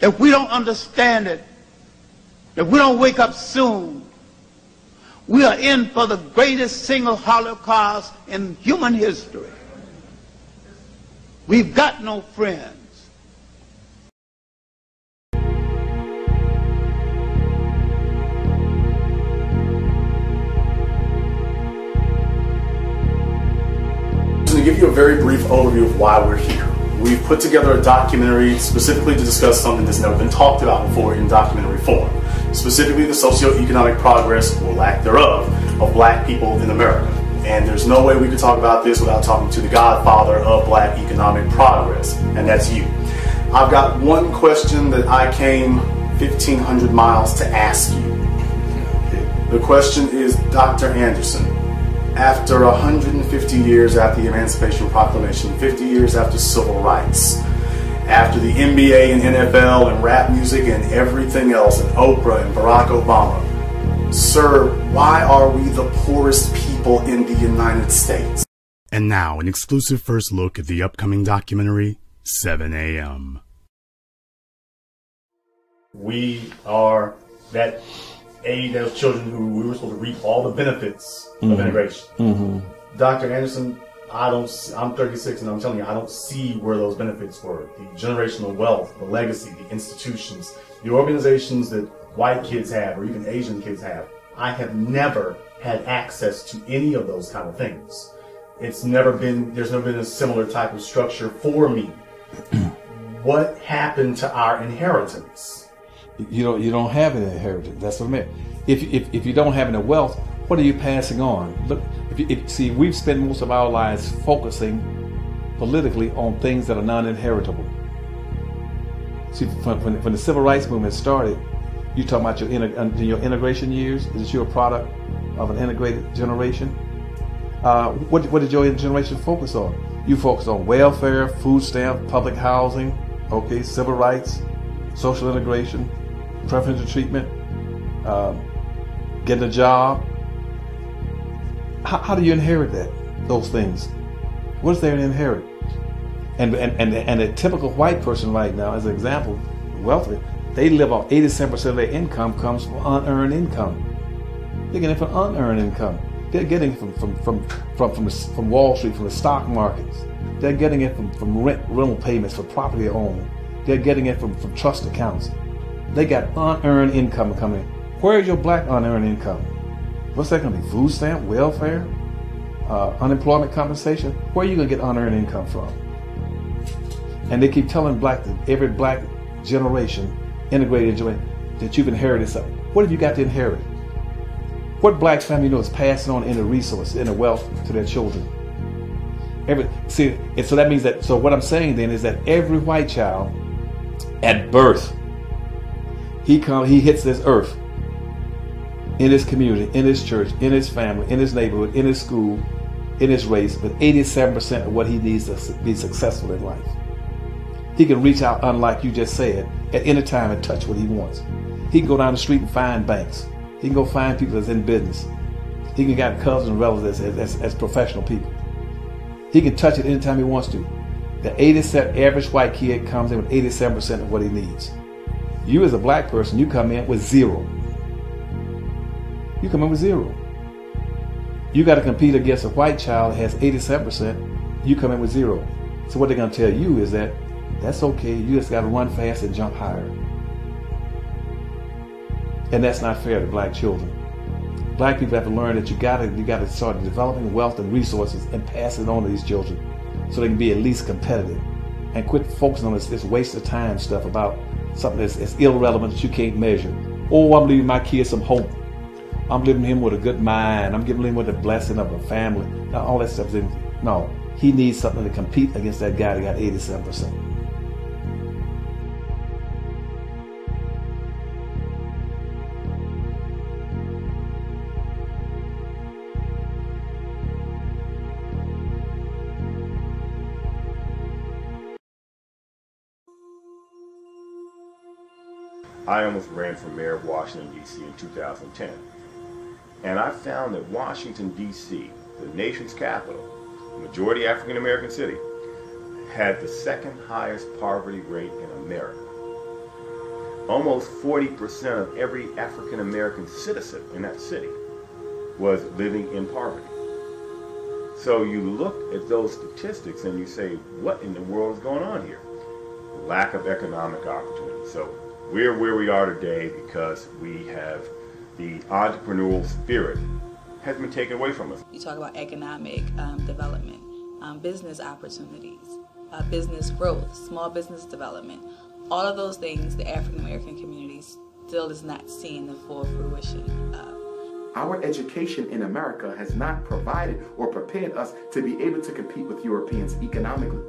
if we don't understand it, if we don't wake up soon, we are in for the greatest single Holocaust in human history. We've got no friends. To give you a very brief overview of why we're here. We've put together a documentary specifically to discuss something that's never been talked about before in documentary form, specifically the socioeconomic progress, or lack thereof, of black people in America. And there's no way we could talk about this without talking to the godfather of black economic progress, and that's you. I've got one question that I came 1,500 miles to ask you. The question is, Dr. Anderson, after 150 years after the Emancipation Proclamation, 50 years after civil rights, after the NBA and NFL and rap music and everything else, and Oprah and Barack Obama, sir, why are we the poorest people in the United States? And now, an exclusive first look at the upcoming documentary, 7 a.m. We are that age, those children who we were supposed to reap all the benefits of integration. Dr. Anderson, I'm 36 and I'm telling you, I don't see where those benefits were. The generational wealth, the legacy, the institutions, the organizations that white kids have or even Asian kids have. I have never had access to any of those kind of things. There's never been a similar type of structure for me. What happened to our inheritance? You don't have an inheritance. That's what I meant. If you don't have any wealth, what are you passing on? Look, see, we've spent most of our lives focusing politically on things that are non-inheritable. See, when the civil rights movement started, you talking about your integration years. Is you a product of an integrated generation? What did your generation focus on? You focused on welfare, food stamps, public housing, okay, civil rights, social integration, preferential treatment, getting a job. How do you inherit those things? What is there to inherit? And a typical white person right now, as an example, wealthy, they live off 87% of their income comes from unearned income. They're getting it from unearned income. They're getting it from Wall Street, from the stock markets. They're getting it from rental payments for property owned. They're getting it from trust accounts. They got unearned income coming in. Where is your black unearned income? What's that going to be? Food stamp, welfare, unemployment compensation? Where are you going to get unearned income from? And they keep telling every black generation, integrated generation, that you've inherited something. What have you got to inherit? What black family is passing on any resources, any wealth to their children? So that means that. So what I'm saying then is that every white child, at birth, he hits this earth, in his community, in his church, in his family, in his neighborhood, in his school, in his race, with 87% of what he needs to be successful in life. He can reach out, unlike you just said, at any time and touch what he wants. He can go down the street and find banks. He can go find people that's in business. He can get cousins and relatives as professional people. He can touch it anytime he wants to. The average white kid comes in with 87% of what he needs. You as a black person, you come in with zero. You come in with zero. You got to compete against a white child that has 87%. You come in with zero. So what they're going to tell you is that that's okay. You just got to run fast and jump higher. And that's not fair to black children. Black people have to learn that you got to start developing wealth and resources and pass it on to these children so they can be at least competitive, and quit focusing on this waste of time stuff about something that's irrelevant that you can't measure. Oh, I'm leaving my kids some hope. I'm leaving him with a good mind. I'm giving him with the blessing of a family. Now, all that stuff. No, he needs something to compete against that guy that got 87%. I almost ran for mayor of Washington, D.C. in 2010. And I found that Washington, D.C., the nation's capital, majority African-American city, had the second highest poverty rate in America. almost 40% of every African American citizen in that city was living in poverty. So you look at those statistics and you say, what in the world is going on here? Lack of economic opportunity. So we're where we are today because we have the entrepreneurial spirit has been taken away from us. You talk about economic development, business opportunities, business growth, small business development. All of those things the African American community still is not seeing the full fruition of. Our education in America has not provided or prepared us to be able to compete with Europeans economically.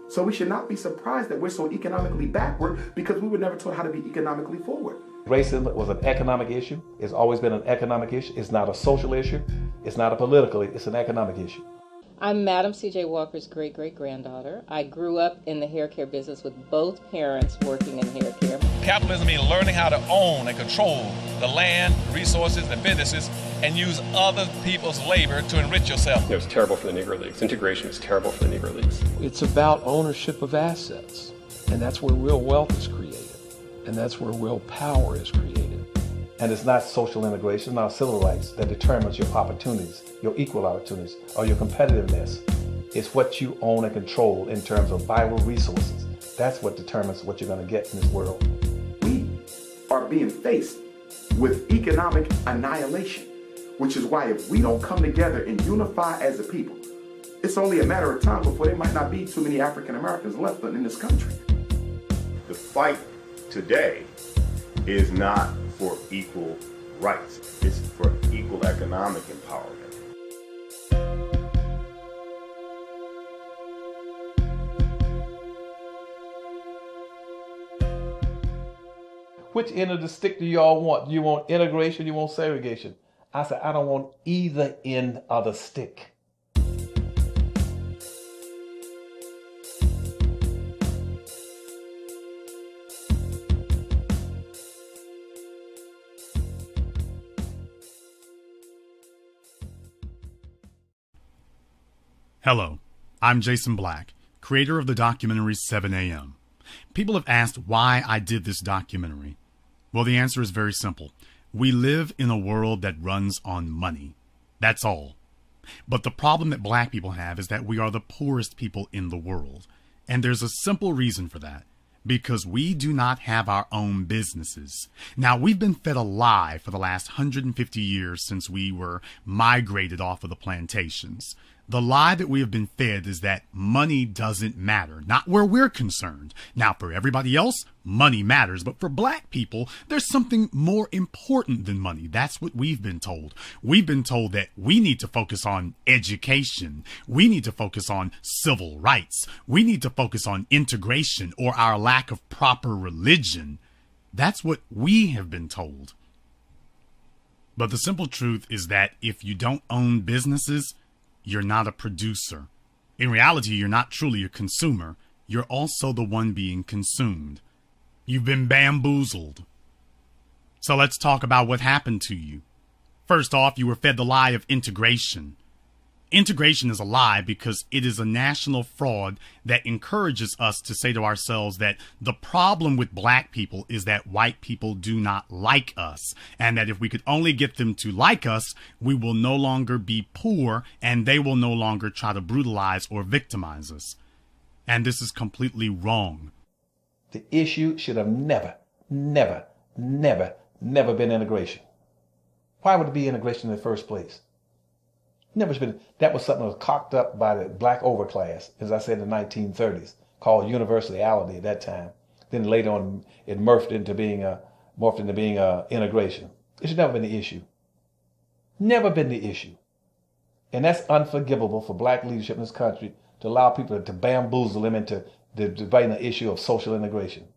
So we should not be surprised that we're so economically backward because we were never taught how to be economically forward. Racism was an economic issue. It's always been an economic issue. It's not a social issue. It's not a political issue. It's an economic issue. I'm Madam C.J. Walker's great-great-granddaughter. I grew up in the hair care business with both parents working in hair care. Capitalism means learning how to own and control the land, resources, and businesses, and use other people's labor to enrich yourself. It was terrible for the Negro Leagues. Integration is terrible for the Negro Leagues. It's about ownership of assets, and that's where real wealth is created, and that's where real power is created. And it's not social integration, it's not civil rights that determines your opportunities, your equal opportunities, or your competitiveness. It's what you own and control in terms of vital resources. That's what determines what you're going to get in this world. We are being faced with economic annihilation, which is why if we don't come together and unify as a people, it's only a matter of time before there might not be too many African Americans left in this country. The fight today is not for equal rights. It's for equal economic empowerment. Which end of the stick do y'all want? You want integration, you want segregation? I said, I don't want either end of the stick. Hello, I'm Jason Black, creator of the documentary 7 a.m. People have asked why I did this documentary. Well, the answer is very simple. We live in a world that runs on money. That's all. But the problem that black people have is that we are the poorest people in the world. And there's a simple reason for that. Because we do not have our own businesses. Now, we've been fed a lie for the last 150 years since we were migrated off of the plantations. The lie that we have been fed is that money doesn't matter, not where we're concerned. Now, for everybody else, money matters, but for black people, there's something more important than money. That's what we've been told. We've been told that we need to focus on education. We need to focus on civil rights. We need to focus on integration or our lack of proper religion. That's what we have been told. But the simple truth is that if you don't own businesses, you're not a producer. In reality, you're not truly a consumer. You're also the one being consumed. You've been bamboozled. So let's talk about what happened to you. First off, you were fed the lie of integration. Integration is a lie because it is a national fraud that encourages us to say to ourselves that the problem with black people is that white people do not like us, and that if we could only get them to like us, we will no longer be poor and they will no longer try to brutalize or victimize us. And this is completely wrong. The issue should have never been integration. Why would it be integration in the first place? Never been. That was something that was cocked up by the black overclass, as I said in the 1930s, called universality at that time. Then later on, it morphed into being integration. It should never been the issue. Never been the issue. And that's unforgivable for black leadership in this country to allow people to bamboozle them into debating the issue of social integration.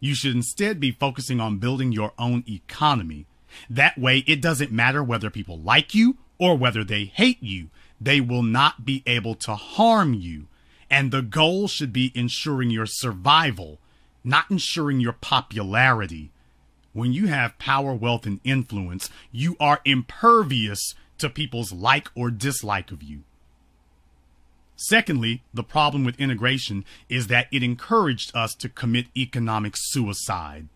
You should instead be focusing on building your own economy. That way, it doesn't matter whether people like you or whether they hate you. They will not be able to harm you. And the goal should be ensuring your survival, not ensuring your popularity. When you have power, wealth, and influence, you are impervious to people's like or dislike of you. Secondly, the problem with integration is that it encouraged us to commit economic suicide.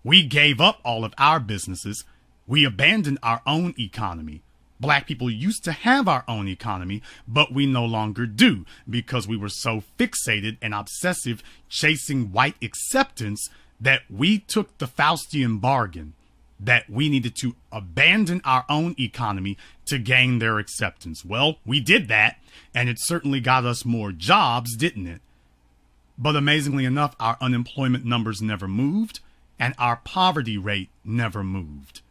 We gave up all of our businesses. We abandoned our own economy. Black people used to have our own economy, but we no longer do because we were so fixated and obsessive chasing white acceptance that we took the Faustian bargain that we needed to abandon our own economy to gain their acceptance. Well, we did that, and it certainly got us more jobs, didn't it? But amazingly enough, our unemployment numbers never moved, and our poverty rate never moved.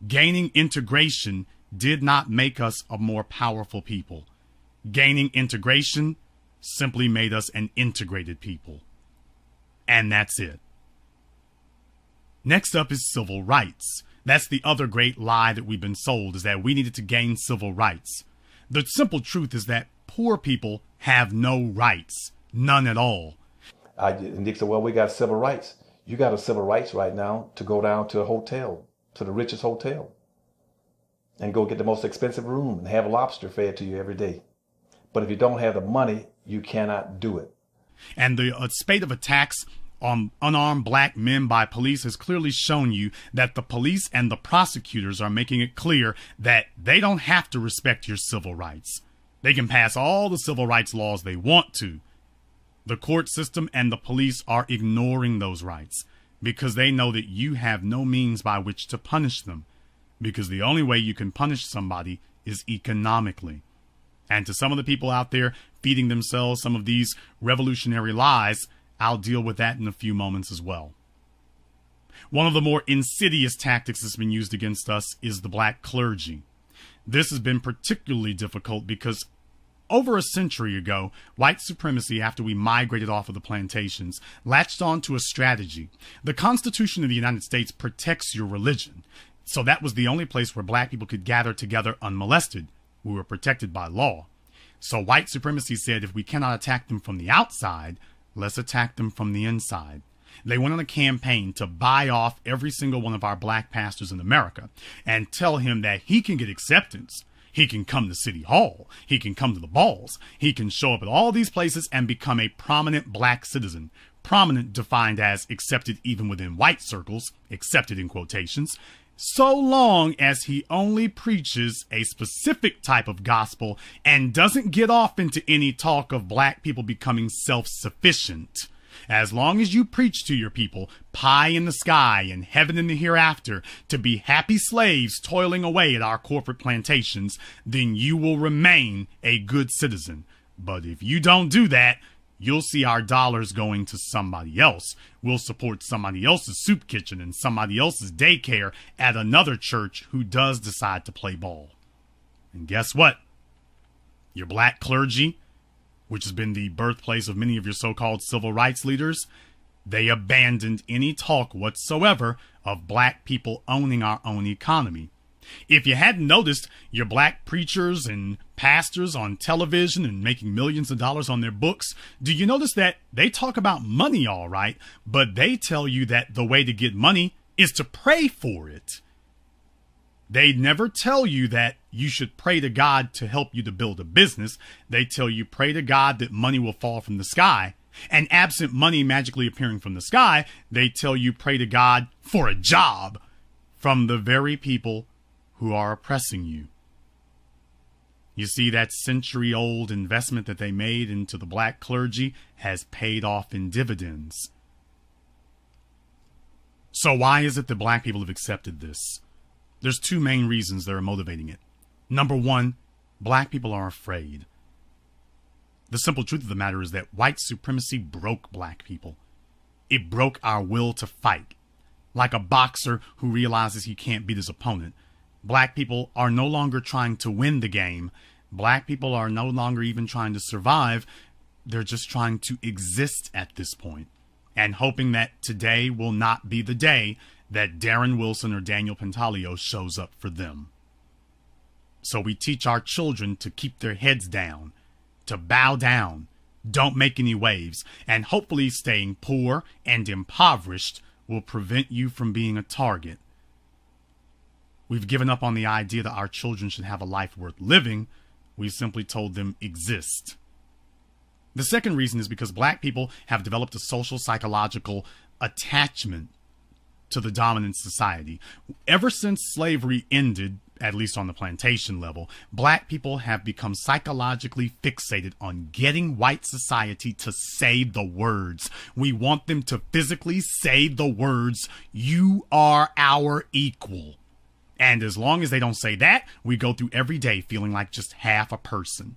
Gaining integration did not make us a more powerful people. Gaining integration simply made us an integrated people. And that's it. Next up is civil rights. That's the other great lie that we've been sold, is that we needed to gain civil rights. The simple truth is that poor people have no rights. None at all. And Nick said, well, we got civil rights. You got a civil rights right now to go down to a hotel, to the richest hotel, and go get the most expensive room and have lobster fed to you every day. But if you don't have the money, you cannot do it. And the spate of attacks on unarmed black men by police has clearly shown you that the police and the prosecutors are making it clear that they don't have to respect your civil rights. They can pass all the civil rights laws they want to. The court system and the police are ignoring those rights because they know that you have no means by which to punish them, because the only way you can punish somebody is economically. And to some of the people out there feeding themselves some of these revolutionary lies, I'll deal with that in a few moments as well. One of the more insidious tactics that's been used against us is the black clergy. This has been particularly difficult because over a century ago, white supremacy, after we migrated off of the plantations, latched on to a strategy. The Constitution of the United States protects your religion, so that was the only place where black people could gather together unmolested. We were protected by law. So white supremacy said, if we cannot attack them from the outside, let's attack them from the inside. They went on a campaign to buy off every single one of our black pastors in America and tell him that he can get acceptance. He can come to City Hall. He can come to the balls. He can show up at all these places and become a prominent black citizen. Prominent defined as accepted even within white circles, accepted in quotations, so long as he only preaches a specific type of gospel and doesn't get off into any talk of black people becoming self-sufficient. As long as you preach to your people pie in the sky and heaven in the hereafter to be happy slaves toiling away at our corporate plantations, then you will remain a good citizen. But if you don't do that, you'll see our dollars going to somebody else. We'll support somebody else's soup kitchen and somebody else's daycare at another church who does decide to play ball. And guess what? Your black clergy, which has been the birthplace of many of your so-called civil rights leaders, they abandoned any talk whatsoever of black people owning our own economy. If you hadn't noticed, your black preachers and pastors on television and making millions of dollars on their books, do you notice that they talk about money all right, but they tell you that the way to get money is to pray for it? They never tell you that you should pray to God to help you to build a business. They tell you pray to God that money will fall from the sky. And absent money magically appearing from the sky, they tell you pray to God for a job from the very people who are oppressing you. You see, that century-old investment that they made into the black clergy has paid off in dividends. So why is it that black people have accepted this? There's two main reasons that are motivating it. Number one, black people are afraid. The simple truth of the matter is that white supremacy broke black people. It broke our will to fight. Like a boxer who realizes he can't beat his opponent, black people are no longer trying to win the game. Black people are no longer even trying to survive. They're just trying to exist at this point, and hoping that today will not be the day that Darren Wilson or Daniel Pantaleo shows up for them. So we teach our children to keep their heads down, to bow down, don't make any waves, and hopefully staying poor and impoverished will prevent you from being a target. We've given up on the idea that our children should have a life worth living. We've simply told them exist. The second reason is because black people have developed a social psychological attachment to the dominant society. Ever since slavery ended, at least on the plantation level, black people have become psychologically fixated on getting white society to say the words. We want them to physically say the words, "You are our equal." And as long as they don't say that, we go through every day feeling like just half a person.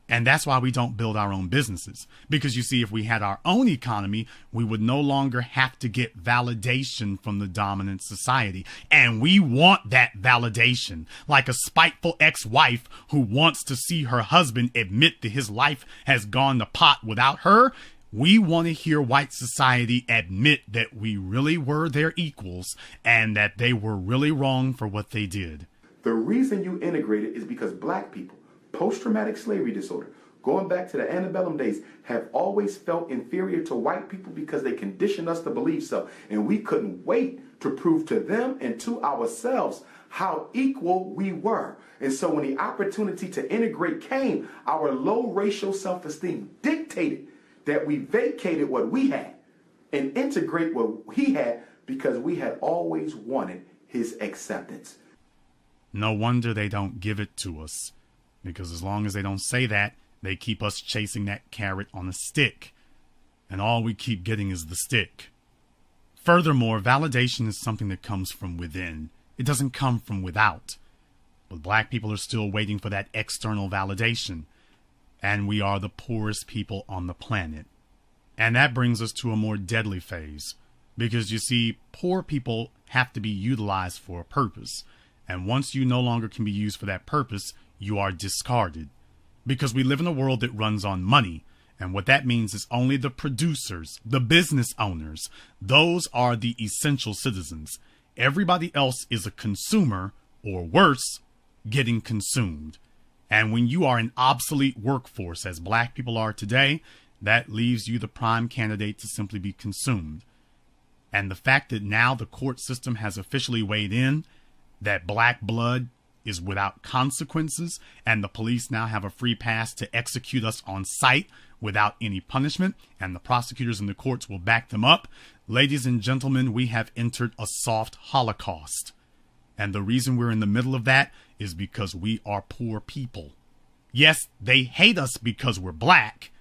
And that's why we don't build our own businesses. Because you see, if we had our own economy, we would no longer have to get validation from the dominant society. And we want that validation. Like a spiteful ex-wife who wants to see her husband admit that his life has gone to pot without her. We want to hear white society admit that we really were their equals and that they were really wrong for what they did. The reason you integrated is because black people, post-traumatic slavery disorder, going back to the antebellum days, have always felt inferior to white people because they conditioned us to believe so. And we couldn't wait to prove to them and to ourselves how equal we were. And so when the opportunity to integrate came, our low racial self-esteem dictated that we vacated what we had and integrate what he had because we had always wanted his acceptance. No wonder they don't give it to us. Because as long as they don't say that, they keep us chasing that carrot on a stick. And all we keep getting is the stick. Furthermore, validation is something that comes from within. It doesn't come from without. But black people are still waiting for that external validation. And we are the poorest people on the planet. And that brings us to a more deadly phase. Because you see, poor people have to be utilized for a purpose. And once you no longer can be used for that purpose, you are discarded. Because we live in a world that runs on money. And what that means is only the producers, the business owners, those are the essential citizens. Everybody else is a consumer, or worse, getting consumed. And when you are an obsolete workforce, as black people are today, that leaves you the prime candidate to simply be consumed. And the fact that now the court system has officially weighed in, that black blood is without consequences, and the police now have a free pass to execute us on sight without any punishment, and the prosecutors in the courts will back them up. Ladies and gentlemen, we have entered a soft Holocaust. And the reason we're in the middle of that is because we are poor people. Yes, they hate us because we're black,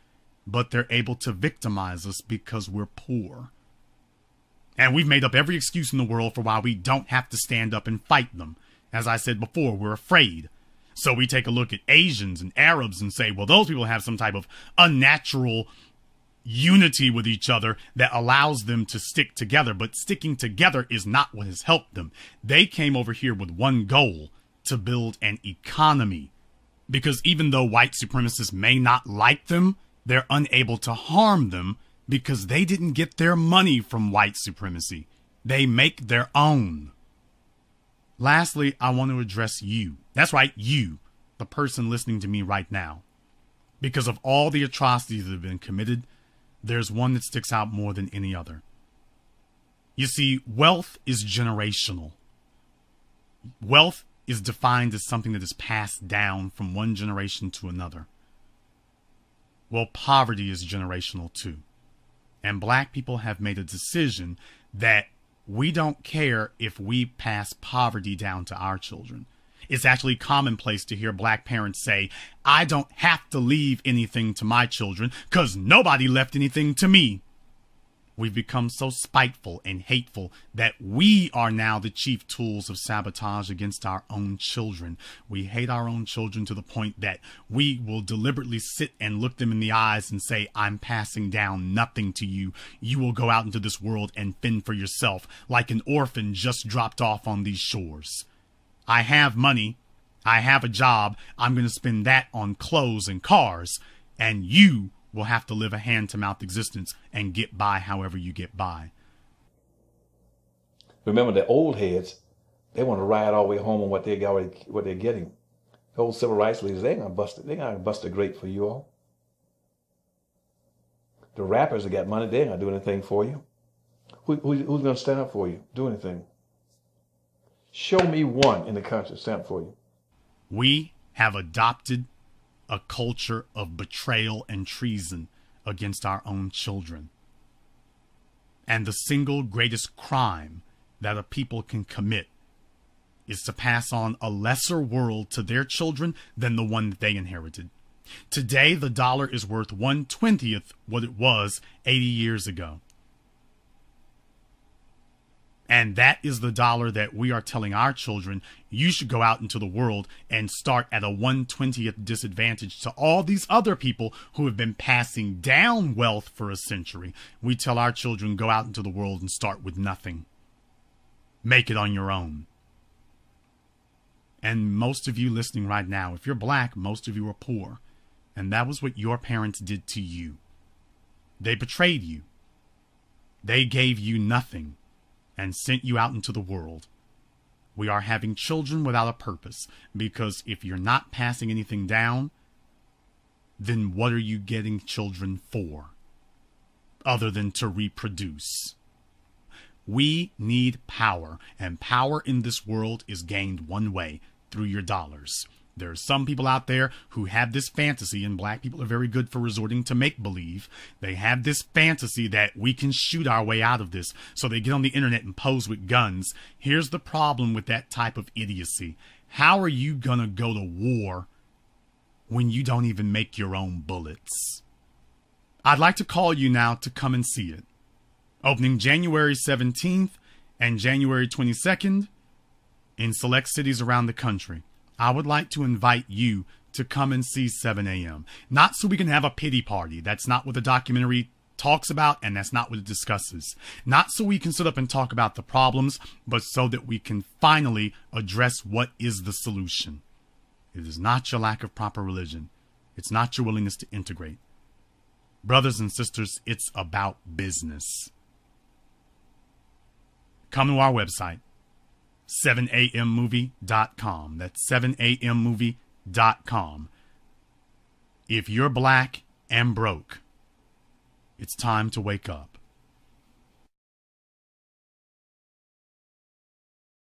but they're able to victimize us because we're poor. And we've made up every excuse in the world for why we don't have to stand up and fight them. As I said before, we're afraid. So we take a look at Asians and Arabs and say, well, those people have some type of unnatural unity with each other that allows them to stick together. But sticking together is not what has helped them. They came over here with one goal, to build an economy. Because even though white supremacists may not like them, they're unable to harm them because they didn't get their money from white supremacy. They make their own. Lastly, I want to address you. That's right, you, the person listening to me right now. Because of all the atrocities that have been committed, there's one that sticks out more than any other. You see, wealth is generational. Wealth is defined as something that is passed down from one generation to another. Well, poverty is generational too. And black people have made a decision that we don't care if we pass poverty down to our children. It's actually commonplace to hear black parents say, I don't have to leave anything to my children because nobody left anything to me. We've become so spiteful and hateful that we are now the chief tools of sabotage against our own children. We hate our own children to the point that we will deliberately sit and look them in the eyes and say, I'm passing down nothing to you. You will go out into this world and fend for yourself like an orphan just dropped off on these shores. I have money. I have a job. I'm going to spend that on clothes and cars. And you will have to live a hand-to-mouth existence and get by however you get by. Remember, the old heads, they want to ride all the way home on what they're getting. The old civil rights leaders, they're gonna bust a grape for you all. The rappers that got money, they ain't gonna do anything for you. Who's gonna stand up for you, do anything? Show me one in the country stand up for you. We have adopted a culture of betrayal and treason against our own children. And the single greatest crime that a people can commit is to pass on a lesser world to their children than the one that they inherited. Today, the dollar is worth 1/20th what it was 80 years ago. And that is the dollar that we are telling our children, you should go out into the world and start at a 1/20th disadvantage to all these other people who have been passing down wealth for a century. We tell our children, go out into the world and start with nothing. Make it on your own. And most of you listening right now, if you're black, most of you are poor. And that was what your parents did to you. They betrayed you. They gave you nothing and sent you out into the world. We are having children without a purpose, because if you're not passing anything down, then what are you getting children for, other than to reproduce? We need power, and power in this world is gained one way, through your dollars. There are some people out there who have this fantasy, and black people are very good for resorting to make-believe. They have this fantasy that we can shoot our way out of this, so they get on the internet and pose with guns. Here's the problem with that type of idiocy. How are you gonna go to war when you don't even make your own bullets? I'd like to call you now to come and see it. Opening January 17th and January 22nd in select cities around the country. I would like to invite you to come and see 7 a.m. Not so we can have a pity party. That's not what the documentary talks about, and that's not what it discusses. Not so we can sit up and talk about the problems, but so that we can finally address what is the solution. It is not your lack of proper religion. It's not your willingness to integrate. Brothers and sisters, it's about business. Come to our website, 7ammovie.com. That's 7ammovie.com. If you're black and broke, it's time to wake up.